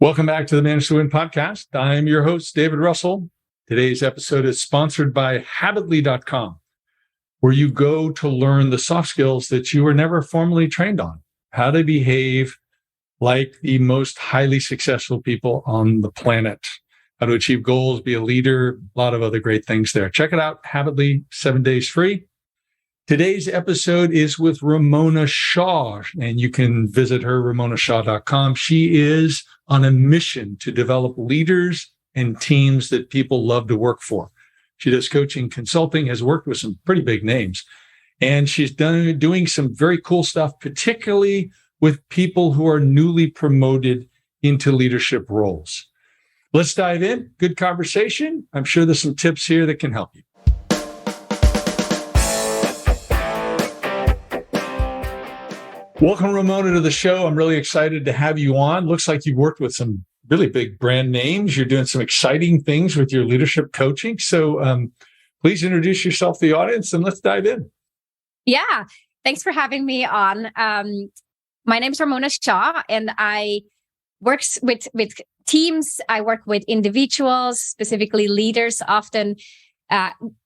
Welcome back to the Manage to Win podcast. I'm your host, David Russell. Today's episode is sponsored by Habitly.com, where you go to learn the soft skills that you were never formally trained on, how to behave like the most highly successful people on the planet, how to achieve goals, be a leader, a lot of other great things there. Check it out, Habitly, 7 days free. Today's episode is with Ramona Shaw, and you can visit her, ramonashaw.com. She is on a mission to develop leaders and teams that people love to work for. She does coaching, consulting, has worked with some pretty big names, and she's doing some very cool stuff, particularly with people who are newly promoted into leadership roles. Let's dive in. Good conversation. I'm sure there's some tips here that can help you. Welcome, Ramona, to the show. I'm really excited to have you on. Looks like you've worked with some really big brand names. You're doing some exciting things with your leadership coaching. So please introduce yourself to the audience and let's dive in. Yeah, thanks for having me on. My name is Ramona Shaw, and I work with teams. I work with individuals, specifically leaders, often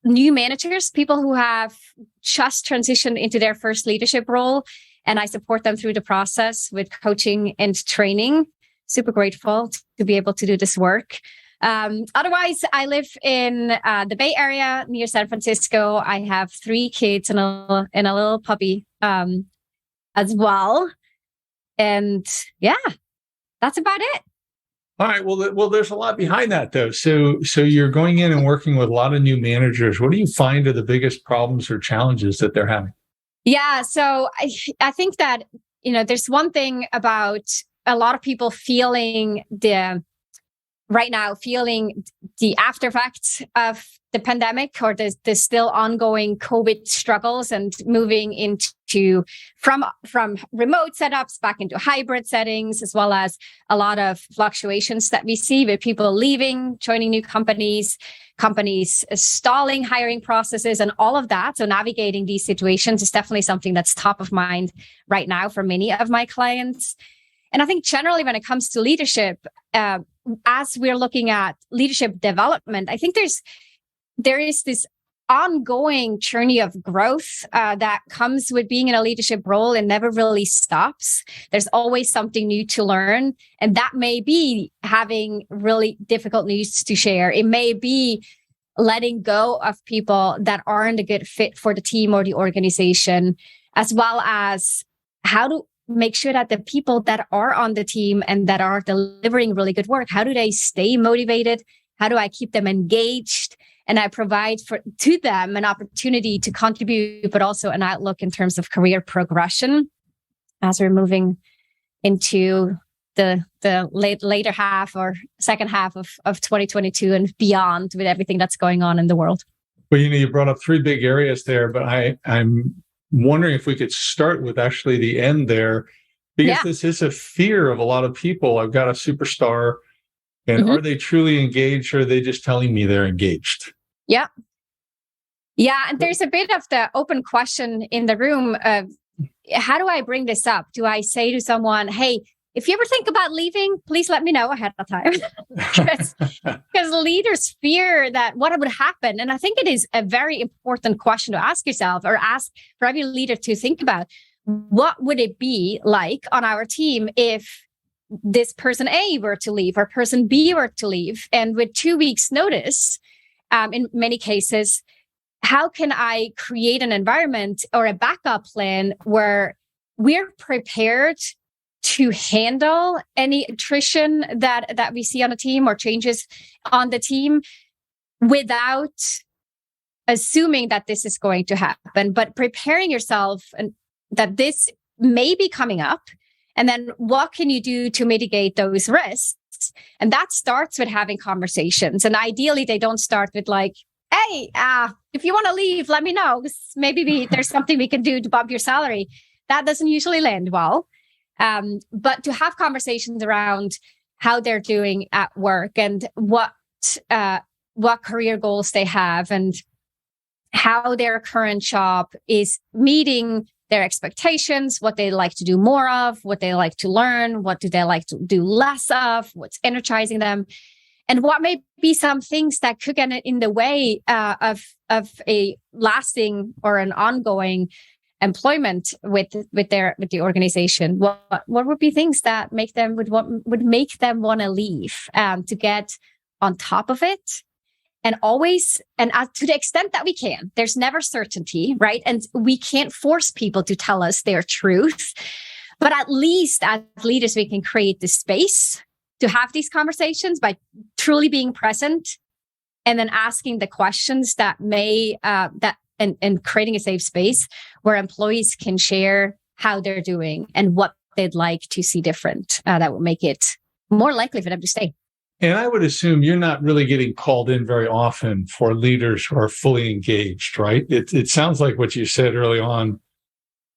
new managers, people who have just transitioned into their first leadership role. And I support them through the process with coaching and training. Super grateful to be able to do this work. Otherwise, I live in the Bay Area near San Francisco. I have 3 kids and a little puppy as well. And yeah, that's about it. All right. Well, there's a lot behind that, though. So you're going in and working with a lot of new managers. What do you find are the biggest problems or challenges that they're having? Yeah. So I think that, there's one thing about a lot of people feeling the after effects of the pandemic or the still ongoing COVID struggles and moving into from remote setups back into hybrid settings, as well as a lot of fluctuations that we see with people leaving, joining new companies stalling hiring processes and all of that. So navigating these situations is definitely something that's top of mind right now for many of my clients. And I think generally when it comes to leadership, as we're looking at leadership development, I think there is this ongoing journey of growth that comes with being in a leadership role and never really stops. There's always something new to learn. And that may be having really difficult news to share. It may be letting go of people that aren't a good fit for the team or the organization, as well as how to make sure that the people that are on the team and that are delivering really good work, how do they stay motivated? How do I keep them engaged? And I provide to them an opportunity to contribute, but also an outlook in terms of career progression as we're moving into the later half or second half of 2022 and beyond with everything that's going on in the world. Well, you brought up 3 big areas there, but I'm wondering if we could start with actually the end there, because This is a fear of a lot of people. I've got a superstar. And are they truly engaged, or are they just telling me they're engaged? Yeah. Yeah. And there's a bit of the open question in the room of how do I bring this up? Do I say to someone, hey, if you ever think about leaving, please let me know ahead of time. Because leaders fear that what would happen. And I think it is a very important question to ask yourself, or ask for every leader to think about. What would it be like on our team if this person A were to leave or person B were to leave? And with 2 weeks notice, in many cases, how can I create an environment or a backup plan where we're prepared to handle any attrition that we see on a team or changes on the team without assuming that this is going to happen, but preparing yourself and that this may be coming up. And then what can you do to mitigate those risks? And that starts with having conversations. And ideally, they don't start with like, hey, if you want to leave, let me know. Maybe there's something we can do to bump your salary. That doesn't usually land well. But to have conversations around how they're doing at work and what career goals they have and how their current job is meeting their expectations, what they like to do more of, what they like to learn, what do they like to do less of, what's energizing them, and what may be some things that could get in the way of a lasting or an ongoing employment with the organization. What would be things that make them would make them want to leave, to get on top of it. And always, and to the extent that we can, there's never certainty, right? And we can't force people to tell us their truth. But at least as leaders, we can create the space to have these conversations by truly being present and then asking the questions that may, and creating a safe space where employees can share how they're doing and what they'd like to see different. That will make it more likely for them to stay. And I would assume you're not really getting called in very often for leaders who are fully engaged, right? It sounds like what you said early on.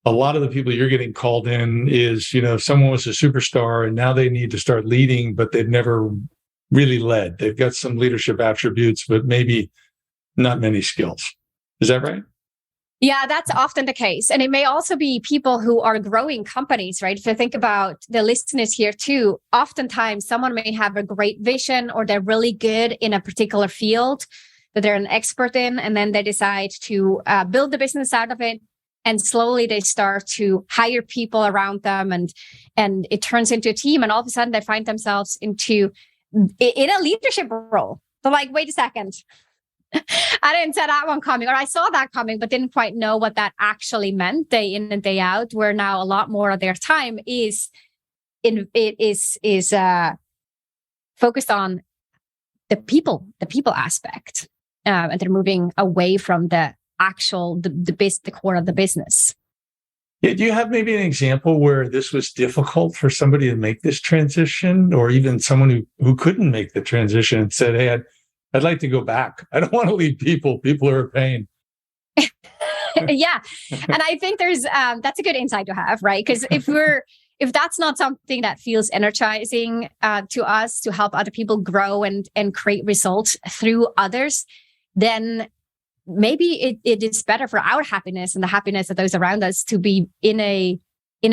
A lot of the people you're getting called in is, if someone was a superstar and now they need to start leading, but they've never really led. They've got some leadership attributes, but maybe not many skills. Is that right? Yeah, that's often the case. And it may also be people who are growing companies, right? If you think about the listeners here too, oftentimes someone may have a great vision or they're really good in a particular field that they're an expert in, and then they decide to build the business out of it. And slowly they start to hire people around them, and it turns into a team. And all of a sudden they find themselves in a leadership role. So like, wait a second. I didn't see that one coming, or I saw that coming, but didn't quite know what that actually meant day in and day out, where now a lot more of their time is focused on the people aspect. And they're moving away from the core of the business. Yeah, do you have maybe an example where this was difficult for somebody to make this transition, or even someone who couldn't make the transition and said, hey, I'd like to go back. I don't want to lead people. People are a pain. Yeah. And I think that's a good insight to have, right? Because if that's not something that feels energizing to us to help other people grow and create results through others, then maybe it is better for our happiness and the happiness of those around us to be in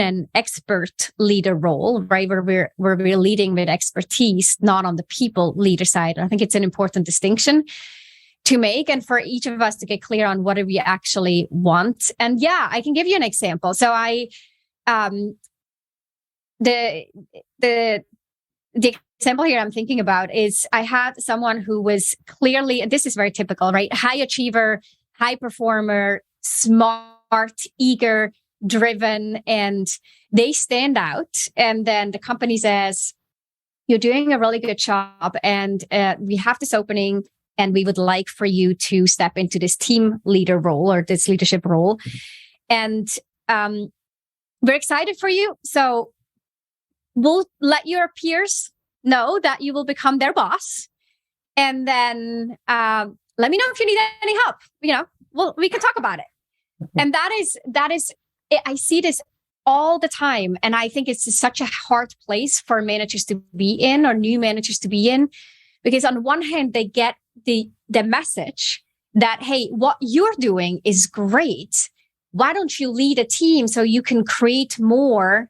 an expert leader role, right? Where we're leading with expertise, not on the people leader side. I think it's an important distinction to make, and for each of us to get clear on what do we actually want. And yeah, I can give you an example. So the example here I'm thinking about is I had someone who was clearly, and this is very typical, right? High achiever, high performer, smart, eager, driven, and they stand out. And then the company says, you're doing a really good job, and we have this opening, and we would like for you to step into this team leader role or this leadership role. And we're excited for you. So we'll let your peers know that you will become their boss. And then let me know if you need any help. We can talk about it. And that is, I see this all the time. And I think it's such a hard place for managers to be in, or new managers to be in, because on one hand, they get the message that, hey, what you're doing is great. Why don't you lead a team so you can create more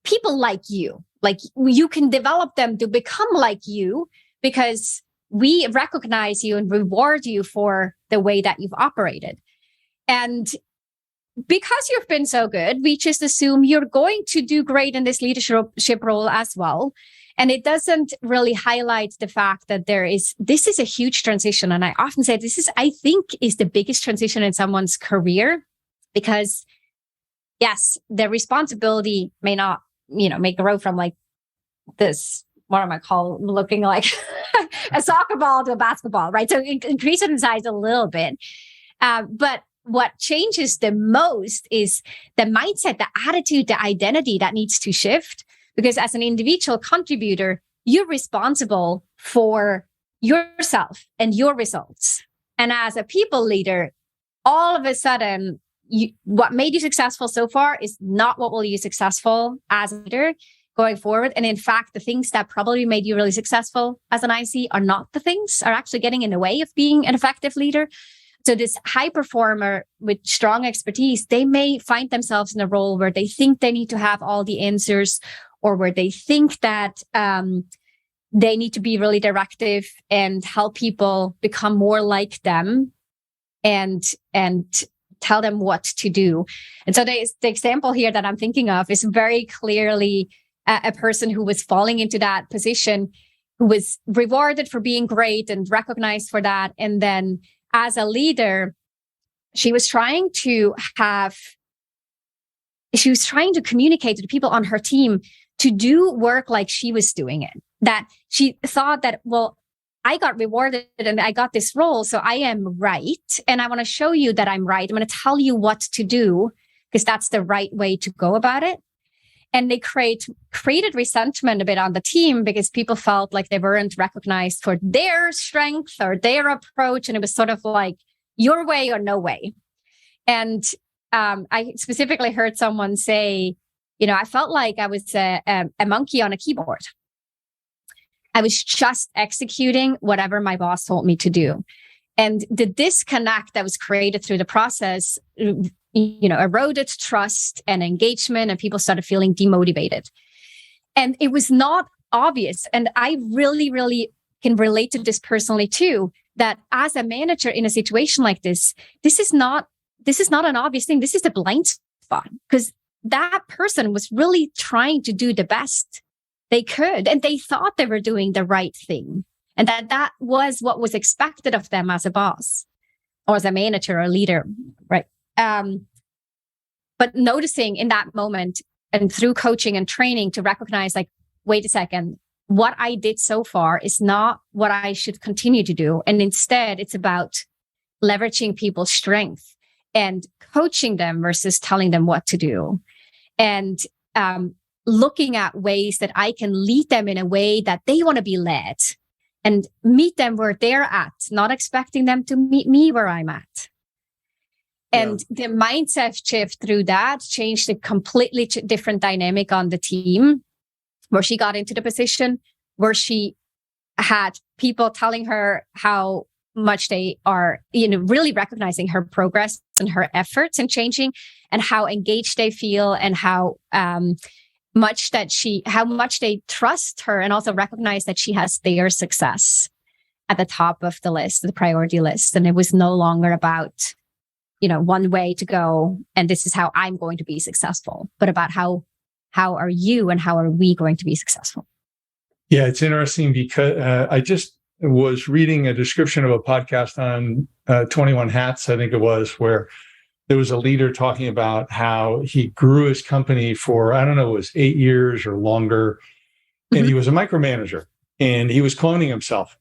people like you? Like, you can develop them to become like you, because we recognize you and reward you for the way that you've operated. And because you've been so good, we just assume you're going to do great in this leadership role as well. And it doesn't really highlight the fact that this is a huge transition. And I often say I think is the biggest transition in someone's career, because yes, the responsibility may not, may grow from like this, what am I called, looking like a soccer ball to a basketball, right? So increase it in size a little bit. But what changes the most is the mindset, the attitude, the identity that needs to shift. Because as an individual contributor, you're responsible for yourself and your results. And as a people leader, all of a sudden, what made you successful so far is not what will you successful as a leader going forward. And in fact, the things that probably made you really successful as an IC are actually getting in the way of being an effective leader. So this high performer with strong expertise, they may find themselves in a role where they think they need to have all the answers, or where they think that they need to be really directive and help people become more like them and tell them what to do. And so the example here that I'm thinking of is very clearly a person who was falling into that position, who was rewarded for being great and recognized for that. And then as a leader, she was trying to communicate to the people on her team to do work like she was doing it. That she thought that, well, I got rewarded and I got this role, so I am right. And I want to show you that I'm right. I'm going to tell you what to do because that's the right way to go about it. And they created resentment a bit on the team because people felt like they weren't recognized for their strength or their approach. And it was sort of like your way or no way. And I specifically heard someone say, I felt like I was a monkey on a keyboard. I was just executing whatever my boss told me to do. And the disconnect that was created through the process, eroded trust and engagement, and people started feeling demotivated. And it was not obvious. And I really, really can relate to this personally too, that as a manager in a situation like this is not an obvious thing. This is a blind spot because that person was really trying to do the best they could. And they thought they were doing the right thing. And that was what was expected of them as a boss or as a manager or leader, right? But noticing in that moment and through coaching and training to recognize, like, wait a second, what I did so far is not what I should continue to do. And instead, it's about leveraging people's strength and coaching them versus telling them what to do. And looking at ways that I can lead them in a way that they want to be led and meet them where they're at, not expecting them to meet me where I'm at. And the mindset shift through that changed a completely different dynamic on the team, where she got into the position where she had people telling her how much they are, really recognizing her progress and her efforts in changing and how engaged they feel and how much they trust her, and also recognize that she has their success at the top of the list, the priority list. And it was no longer about, one way to go, and this is how I'm going to be successful, but about how are you and how are we going to be successful? Yeah, it's interesting because I just was reading a description of a podcast on 21 Hats, I think it was, where there was a leader talking about how he grew his company for, I don't know, it was 8 years or longer. And he was a micromanager and he was cloning himself.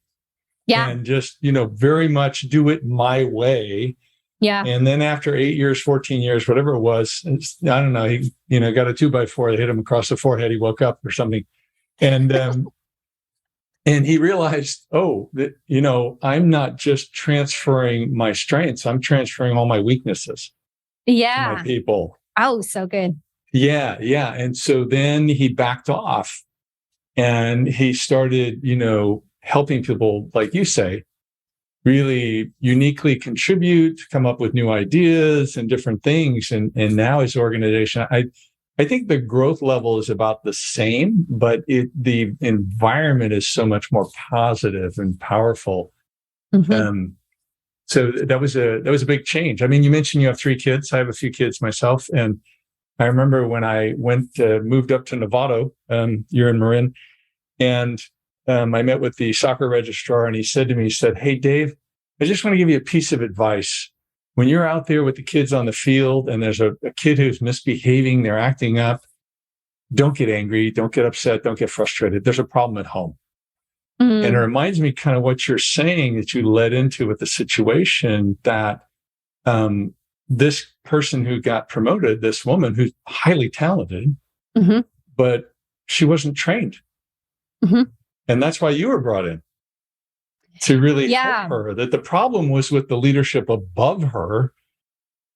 Yeah. And just, very much do it my way. Yeah. And then after 8 years, 14 years, whatever it was, I don't know, he, got a 2x4 that hit him across the forehead. He woke up or something. And, and he realized, that, I'm not just transferring my strengths. I'm transferring all my weaknesses. Yeah. To my people. Oh, so good. Yeah. Yeah. And so then he backed off and he started, helping people, like you say, really uniquely contribute, come up with new ideas and different things. And now his organization, I think the growth level is about the same, but the environment is so much more positive and powerful. So that was a big change. I mean, you mentioned you have 3 kids. I have a few kids myself. And I remember when I moved up to Novato, you're in Marin, and I met with the soccer registrar, and he said to me, "Hey, Dave, I just want to give you a piece of advice. When you're out there with the kids on the field and there's a kid who's misbehaving, they're acting up, don't get angry, don't get upset, don't get frustrated. There's a problem at home." And it reminds me kind of what you're saying that you led into with the situation, that this person who got promoted, this woman who's highly talented, but she wasn't trained. And that's why you were brought in, to really help her. That the problem was with the leadership above her,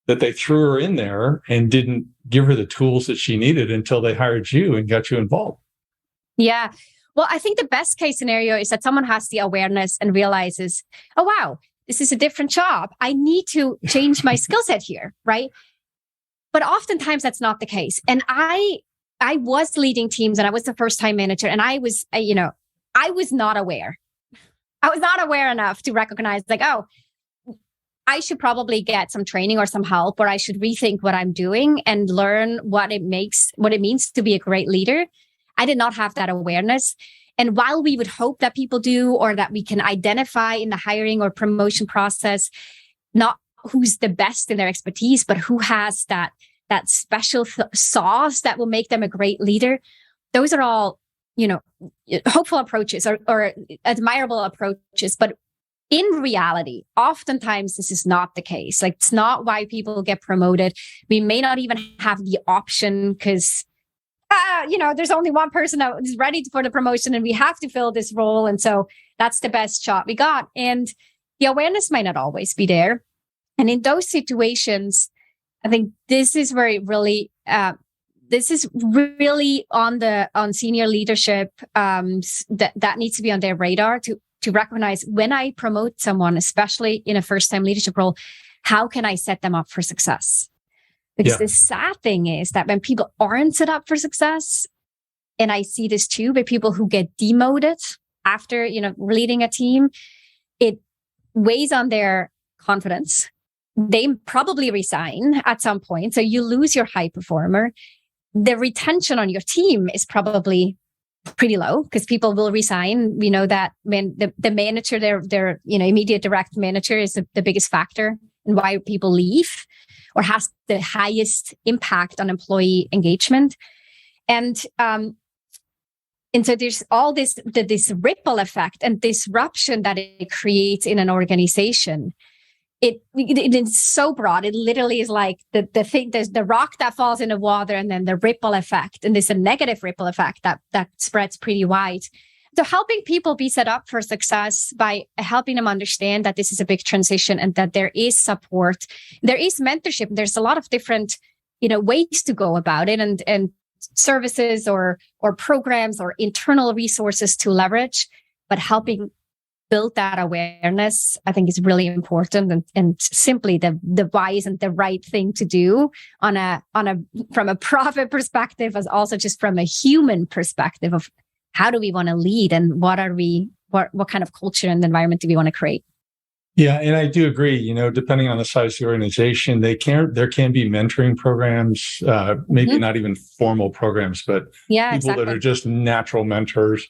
that they threw her in there and didn't give her the tools that she needed until they hired you and got you involved. Yeah. Well, I think the best case scenario is that someone has the awareness and realizes, oh, wow, this is a different job. I need to change my skill set here, right? But oftentimes that's not the case. And I was leading teams and I was the first-time manager, and I was not aware. I was not aware enough to recognize like, oh, I should probably get some training or some help, or I should rethink what I'm doing and learn what it means to be a great leader. I did not have that awareness. And while we would hope that people do, or that we can identify in the hiring or promotion process, not who's the best in their expertise, but who has that special sauce that will make them a great leader. Those are all, hopeful approaches or admirable approaches. But in reality, oftentimes this is not the case. Like, it's not why people get promoted. We may not even have the option because, there's only one person that is ready for the promotion and we have to fill this role. And so that's the best shot we got. And the awareness might not always be there. And in those situations, I think this is where it really, this is really on senior leadership that needs to be on their radar to recognize when I promote someone, especially in a first-time leadership role, how can I set them up for success? Because the sad thing is that when people aren't set up for success, and I see this too, with people who get demoted after, leading a team, it weighs on their confidence. They probably resign at some point. So you lose your high performer. The retention on your team is probably pretty low because people will resign. We know that when the manager, their immediate direct manager is the biggest factor in why people leave, or has the highest impact on employee engagement. And so there's all this ripple effect and disruption that it creates in an organization. It is so broad. It literally is like the thing. There's the rock that falls in the water, and then the ripple effect, and there's a negative ripple effect that spreads pretty wide. So helping people be set up for success by helping them understand that this is a big transition and that there is support, there is mentorship. There's a lot of different, ways to go about it, and services or programs or internal resources to leverage, but helping build that awareness, I think, is really important, and simply the wise and the right thing to do from a profit perspective, as also just from a human perspective of how do we want to lead, and what kind of culture and environment do we want to create? Yeah, and I do agree. Depending on the size of the organization, there can be mentoring programs, maybe not even formal programs, but people that are just natural mentors.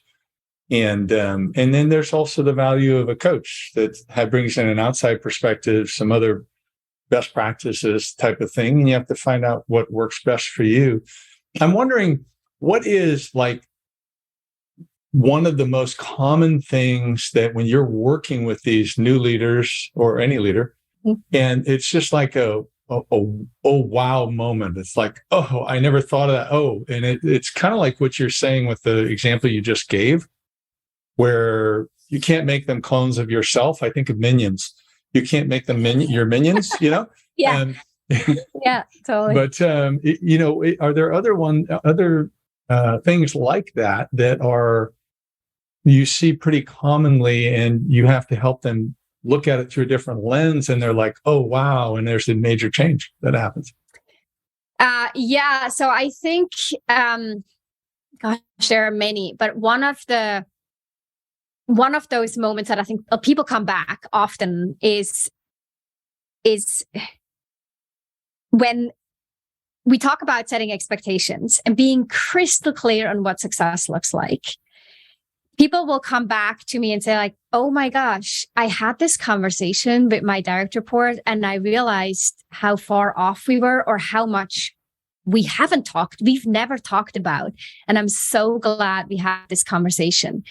And then there's also the value of a coach that brings in an outside perspective, some other best practices type of thing. And you have to find out what works best for you. I'm wondering, what is like one of the most common things that when you're working with these new leaders or any leader, and it's just like a wow moment. It's like, oh, I never thought of that. Oh, and it's kind of like what you're saying with the example you just gave, where you can't make them clones of yourself. I think of minions. You can't make them your minions, Yeah. Yeah, totally. But, are there other things like that are, you see pretty commonly, and you have to help them look at it through a different lens, and they're like, oh, wow. And there's a major change that happens. So I think, there are many, but one of those moments that I think people come back often is when we talk about setting expectations and being crystal clear on what success looks like. People will come back to me and say like, oh my gosh, I had this conversation with my direct report and I realized how far off we were, or how much we've never talked about. And I'm so glad we had this conversation.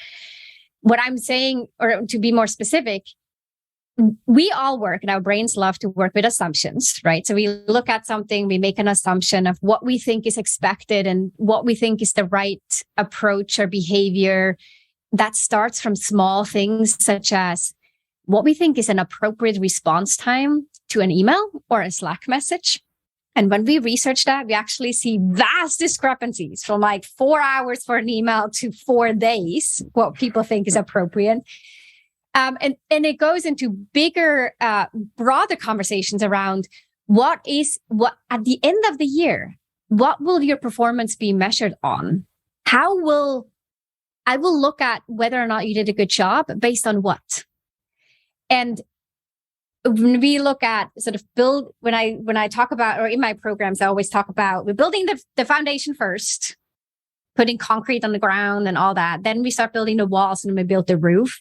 What I'm saying, or to be more specific, we all work, and our brains love to work with assumptions, right? So we look at something, we make an assumption of what we think is expected and what we think is the right approach or behavior. That starts from small things such as what we think is an appropriate response time to an email or a Slack message. And when we research that, we actually see vast discrepancies from like 4 hours for an email to 4 days, what people think is appropriate. And it goes into bigger, broader conversations around what at the end of the year, what will your performance be measured on? I will look at whether or not you did a good job based on what. And when we look at sort of when I talk about, or in my programs, I always talk about we're building the foundation first, putting concrete on the ground and all that. Then we start building the walls and we build the roof.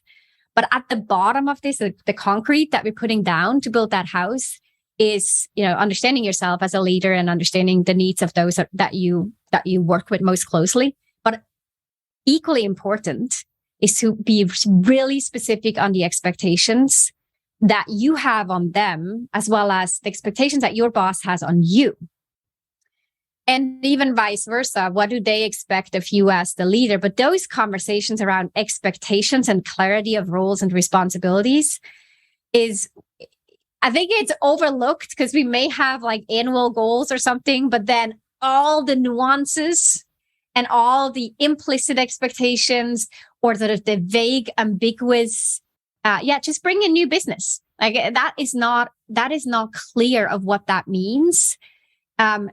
But at the bottom of this, the concrete that we're putting down to build that house is, understanding yourself as a leader and understanding the needs of those that you work with most closely. But equally important is to be really specific on the expectations that you have on them, as well as the expectations that your boss has on you. And even vice versa, what do they expect of you as the leader? But those conversations around expectations and clarity of roles and responsibilities I think it's overlooked because we may have like annual goals or something, but then all the nuances and all the implicit expectations or sort of the vague, ambiguous, just bring in new business. Like that is not clear of what that means. And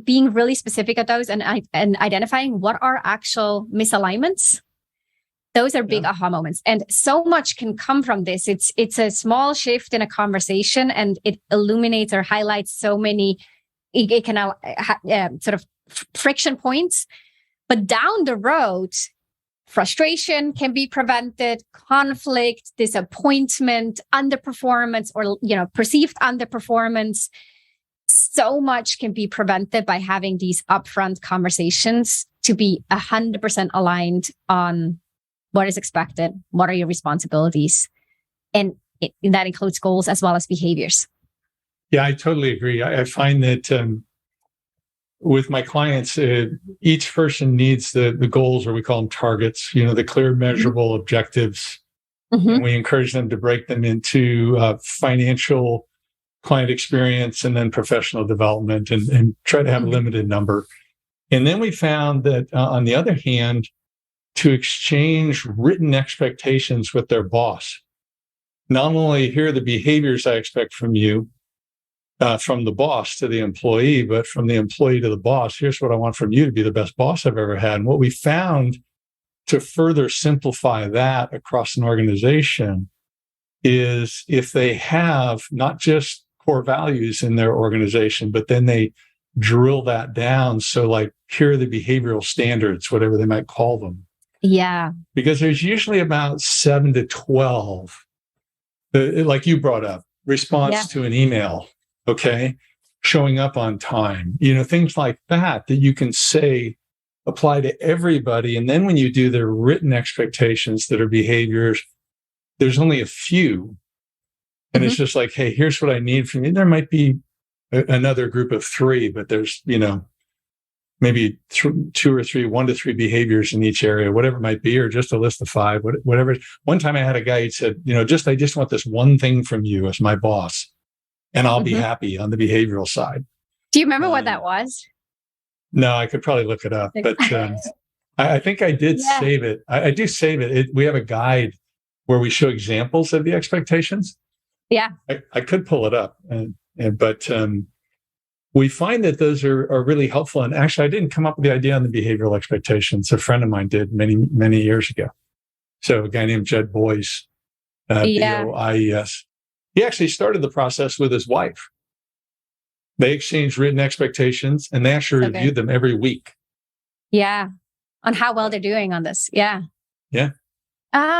being really specific at those and identifying what are actual misalignments. Those are big aha moments. And so much can come from this. It's a small shift in a conversation and it illuminates or highlights so many, it can sort of friction points. But down the road, frustration can be prevented, conflict, disappointment, underperformance, or perceived underperformance. So much can be prevented by having these upfront conversations to be 100% aligned on what is expected, what are your responsibilities, and that includes goals as well as behaviors. Yeah, I totally agree. I find that with my clients, each person needs the goals, or we call them targets, the clear, measurable objectives. Mm-hmm. And we encourage them to break them into financial, client experience, and then professional development, and try to have a limited number. And then we found that, on the other hand, to exchange written expectations with their boss. Not only here are the behaviors I expect from you, from the boss to the employee, but from the employee to the boss. Here's what I want from you to be the best boss I've ever had. And what we found to further simplify that across an organization is if they have not just core values in their organization, but then they drill that down. So like, here are the behavioral standards, whatever they might call them. Yeah. Because there's usually about 7 to 12, like you brought up, response to an email, okay? Showing up on time, things like that you can say apply to everybody. And then when you do the written expectations that are behaviors, there's only a few. And it's just like, hey, here's what I need from you. There might be another group of 3, but there's, maybe 2 or 3, 1 to 3 behaviors in each area, whatever it might be, or just a list of 5, whatever. One time I had a guy who said, I just want this one thing from you as my boss, and I'll be happy on the behavioral side. Do you remember what that was? No, I could probably look it up, but I think I did save it. I do save it. We have a guide where we show examples of the expectations. Yeah. I could pull it up, but we find that those are really helpful. And actually, I didn't come up with the idea on the behavioral expectations. A friend of mine did many, many years ago. So a guy named Jed Boyce, Boies. He actually started the process with his wife. They exchanged written expectations, and they actually reviewed them every week. Yeah. On how well they're doing on this. Yeah. Yeah.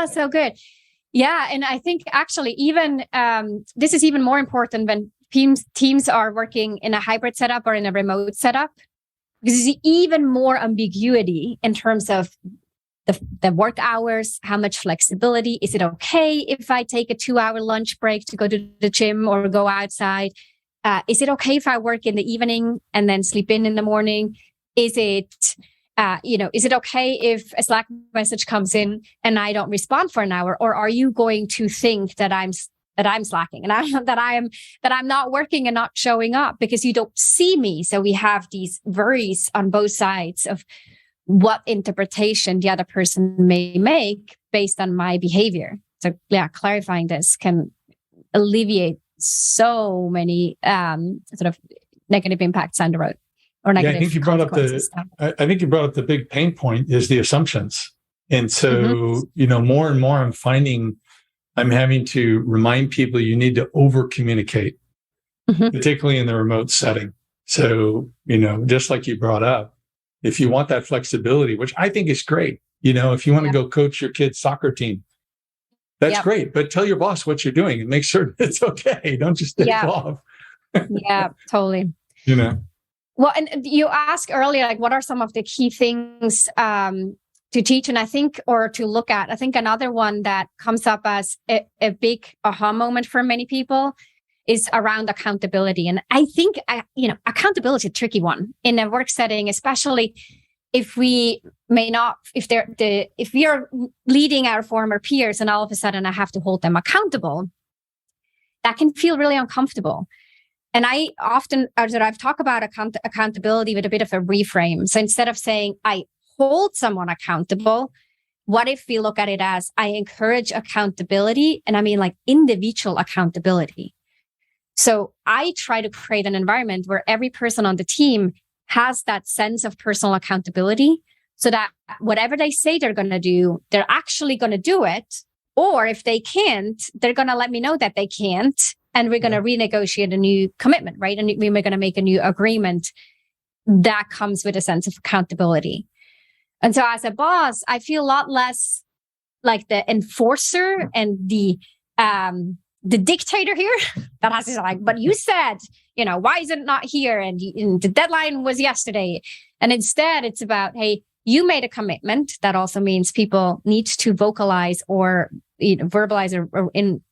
So good. Yeah. And I think actually even this is even more important when teams are working in a hybrid setup or in a remote setup, because there's even more ambiguity in terms of the work hours, how much flexibility. Is it okay if I take a 2-hour lunch break to go to the gym or go outside? Is it okay if I work in the evening and then sleep in the morning? Is it okay if a Slack message comes in and I don't respond for an hour? Or are you going to think that I'm slacking and that I'm not working and not showing up because you don't see me? So we have these worries on both sides of what interpretation the other person may make based on my behavior. So yeah, clarifying this can alleviate so many sort of negative impacts on the road or negative I think you brought up I think you brought up the big pain point is the assumptions. And so, more and more I'm having to remind people you need to over communicate, particularly in the remote setting. So, just like you brought up, if you want that flexibility, which I think is great, if you want to go coach your kid's soccer team, that's great. But tell your boss what you're doing and make sure it's okay. Don't just take off. Yeah, totally. Well, and you asked earlier, like, what are some of the key things to teach? And I think, or to look at, I think another one that comes up as a big aha moment for many people is around accountability. And I think, accountability is a tricky one in a work setting, especially if we if we are leading our former peers and all of a sudden I have to hold them accountable, that can feel really uncomfortable. And I've talked about accountability with a bit of a reframe. So instead of saying I hold someone accountable, what if we look at it as I encourage accountability? And I mean like individual accountability. So I try to create an environment where every person on the team has that sense of personal accountability so that whatever they say they're going to do, they're actually going to do it. Or if they can't, they're going to let me know that they can't. And we're going to renegotiate a new commitment, right? And we're going to make a new agreement that comes with a sense of accountability. And so as a boss, I feel a lot less like the enforcer and the dictator here that has to like, but you said, why is it not here? And the deadline was yesterday. And instead it's about, hey, you made a commitment. That also means people need to vocalize or verbalize or in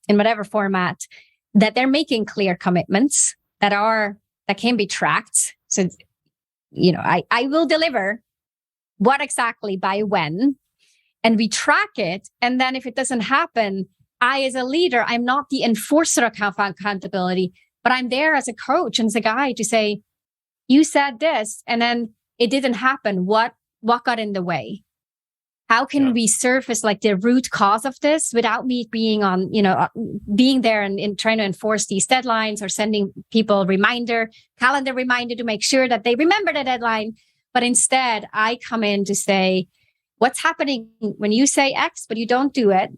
whatever format that they're making clear commitments that can be tracked. So, I will deliver what exactly by when, and we track it. And then if it doesn't happen, I, as a leader, I'm not the enforcer of accountability, but I'm there as a coach and as a guide to say, you said this, and then it didn't happen. What got in the way? How can we surface like the root cause of this without me being on, being there and trying to enforce these deadlines or sending people calendar reminder to make sure that they remember the deadline. But instead, I come in to say, what's happening when you say X, but you don't do it?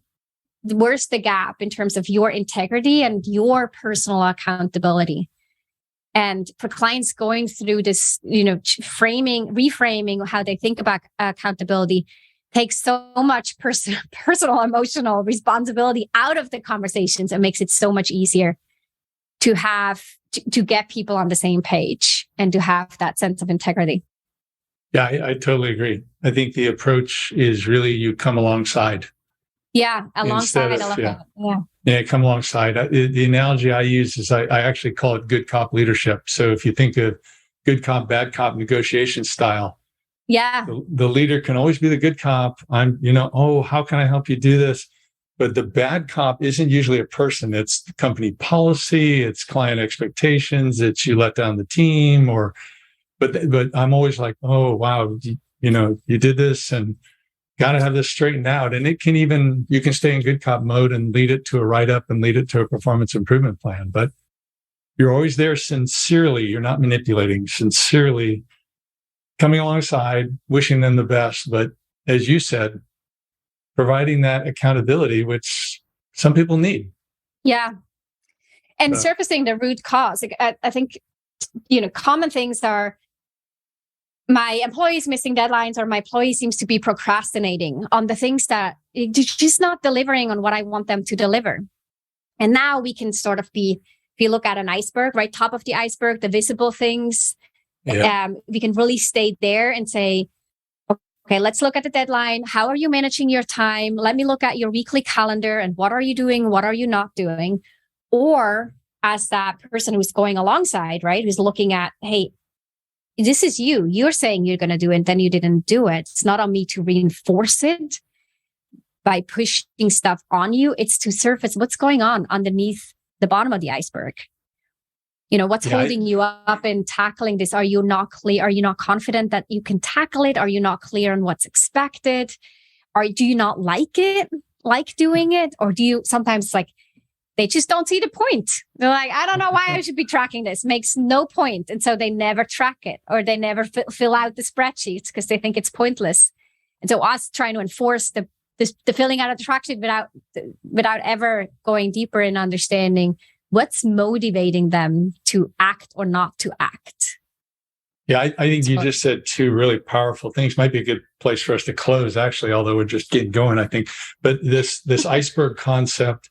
Where's the gap in terms of your integrity and your personal accountability? And for clients going through this, reframing how they think about accountability takes so much personal, emotional responsibility out of the conversations and makes it so much easier to get people on the same page and to have that sense of integrity. Yeah, I totally agree. I think the approach is really you come alongside. Yeah, alongside. I love that. Yeah, come alongside. The analogy I use is I actually call it good cop leadership. So if you think of good cop, bad cop negotiation style, the leader can always be the good cop. How can I help you do this? But the bad cop isn't usually a person. It's company policy, it's client expectations, it's you let down the team, but I'm always like, oh wow, you did this and got to have this straightened out. And you can stay in good cop mode and lead it to a write-up and lead it to a performance improvement plan. But you're always there sincerely. You're not manipulating, sincerely coming alongside, wishing them the best. But as you said, providing that accountability, which some people need. Yeah. And surfacing the root cause. I think, common things are, my employee is missing deadlines, or my employee seems to be procrastinating on the things that just not delivering on what I want them to deliver. And now we can sort of if you look at an iceberg, right? Top of the iceberg, the visible things, we can really stay there and say, okay, let's look at the deadline. How are you managing your time? Let me look at your weekly calendar and what are you doing? What are you not doing? Or as that person who's going alongside, right? Who's looking at, hey, this is you. You're saying you're going to do it, and then you didn't do it. It's not on me to reinforce it by pushing stuff on you. It's to surface what's going on underneath the bottom of the iceberg. What's holding you up in tackling this? Are you not clear? Are you not confident that you can tackle it? Are you not clear on what's expected? Do you not like it? like doing it? Or do you sometimes like, they just don't see the point? They're like, I don't know why I should be tracking this. Makes no point. And so they never track it, or they never fill out the spreadsheets because they think it's pointless. And so us trying to enforce the filling out of the track sheet without ever going deeper in understanding what's motivating them to act or not to act. Yeah, I think you just said two really powerful things. Might be a good place for us to close, actually, although we're just getting going, I think. But this iceberg concept,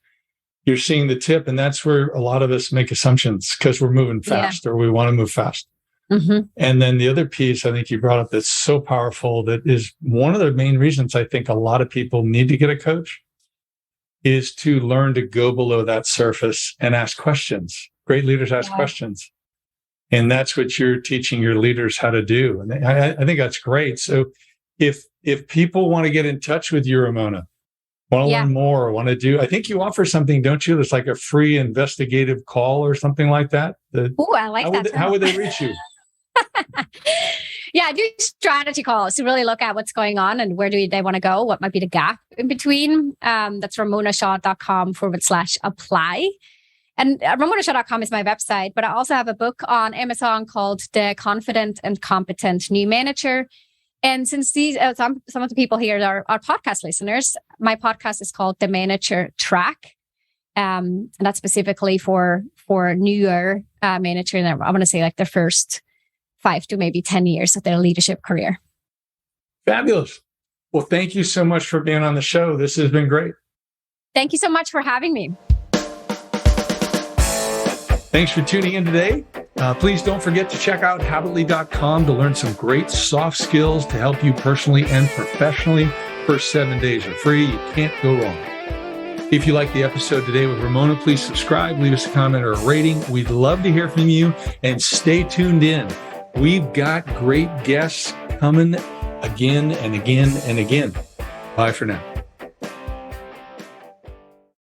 you're seeing the tip, and that's where a lot of us make assumptions because we're moving fast or we want to move fast. Mm-hmm. And then the other piece I think you brought up that's so powerful, that is one of the main reasons I think a lot of people need to get a coach, is to learn to go below that surface and ask questions. Great leaders ask questions. And that's what you're teaching your leaders how to do. And I think that's great. So if people want to get in touch with you, Ramona, want to learn more, want to do, I think you offer something, don't you? That's like a free investigative call or something like that. Oh, I like that. How would they reach you? Yeah, I do strategy calls to really look at what's going on and where do they want to go, what might be the gap in between. That's ramonashaw.com/apply. And ramonashaw.com is my website, but I also have a book on Amazon called The Confident and Competent New Manager. And since these some of the people here are podcast listeners, my podcast is called The Manager Track. And that's specifically for newer manager. And I want to say like their first 5 to maybe 10 years of their leadership career. Fabulous. Well, thank you so much for being on the show. This has been great. Thank you so much for having me. Thanks for tuning in today. Please don't forget to check out habitly.com to learn some great soft skills to help you personally and professionally. First 7 days are free. You can't go wrong. If you like the episode today with Ramona, please subscribe, leave us a comment or a rating. We'd love to hear from you, and stay tuned in. We've got great guests coming again and again and again. Bye for now.